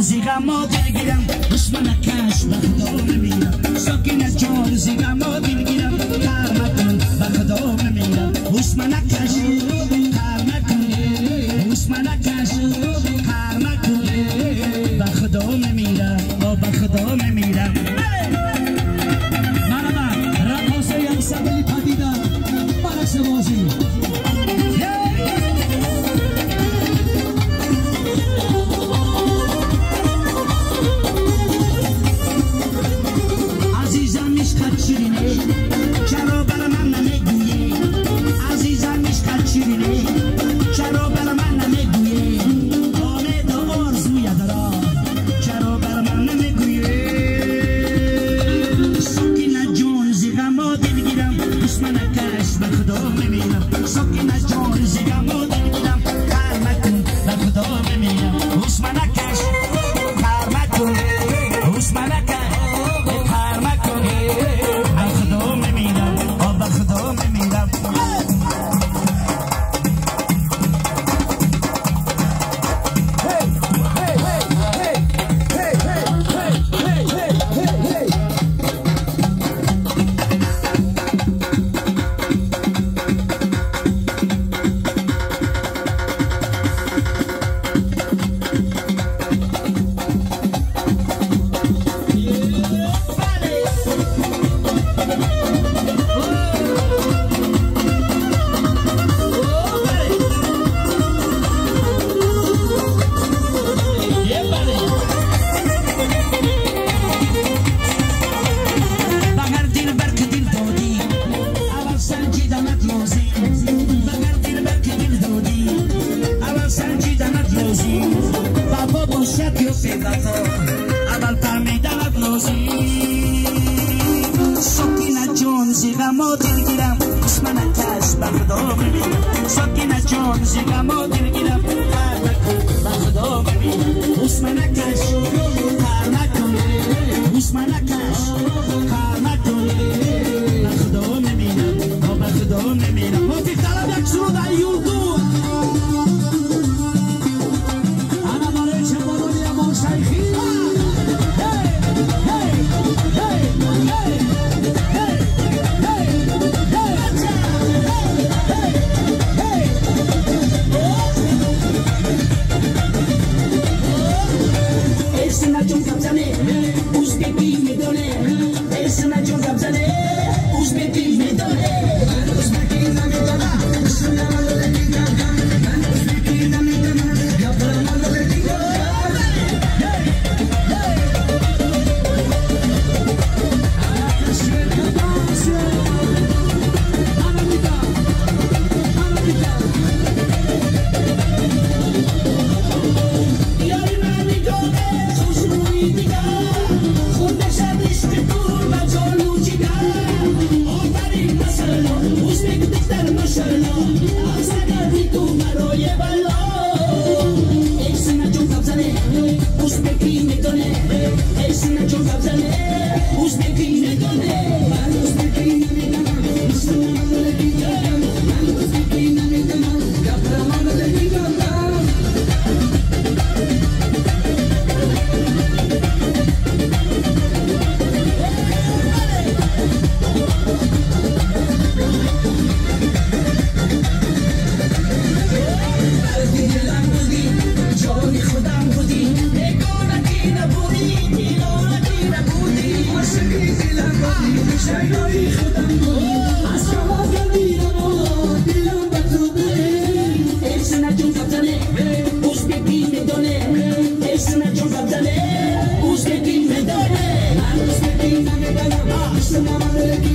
زیغا ما بگیرم دشمن کش بخدار میرم زیگمو دلگیرم کار مکن به خدا میمیرم هوش من نکش کار مکن هوش من نکش کار مکن به خدا میمیرم به خدا میمیرم سبلی پدیده برعکس بازی عزیزم عشقت شیرینه چرا بر من نمیگویی عزیزم عشقت شیرینه چرا بر من نمیگویی امید و آرزوی دارم چرا بر من نمیگویی سکینه جون زیغمو دلگیرم من کش به خدا میمیرم سکینه جان زیگمو دلگیرم کار مکن به خدا میمیرم هوش من نکش کار مکن هوش من نکش کار مکن به خدا میمیرم به خدا میمیرم سکینه جان زیغمو دلگیرم هوش من نکش به خدا میمیرم سکینه جان زیغمو دلگیرم کار مکن به خدا میمیرم هوش من نکش کار مکن هوش من نکش کار مکن به خدا میمیرم به خدا میمیرم موفق طلب یک سرود ایوردون انا برای چه بارونی اما شیخی Usbeki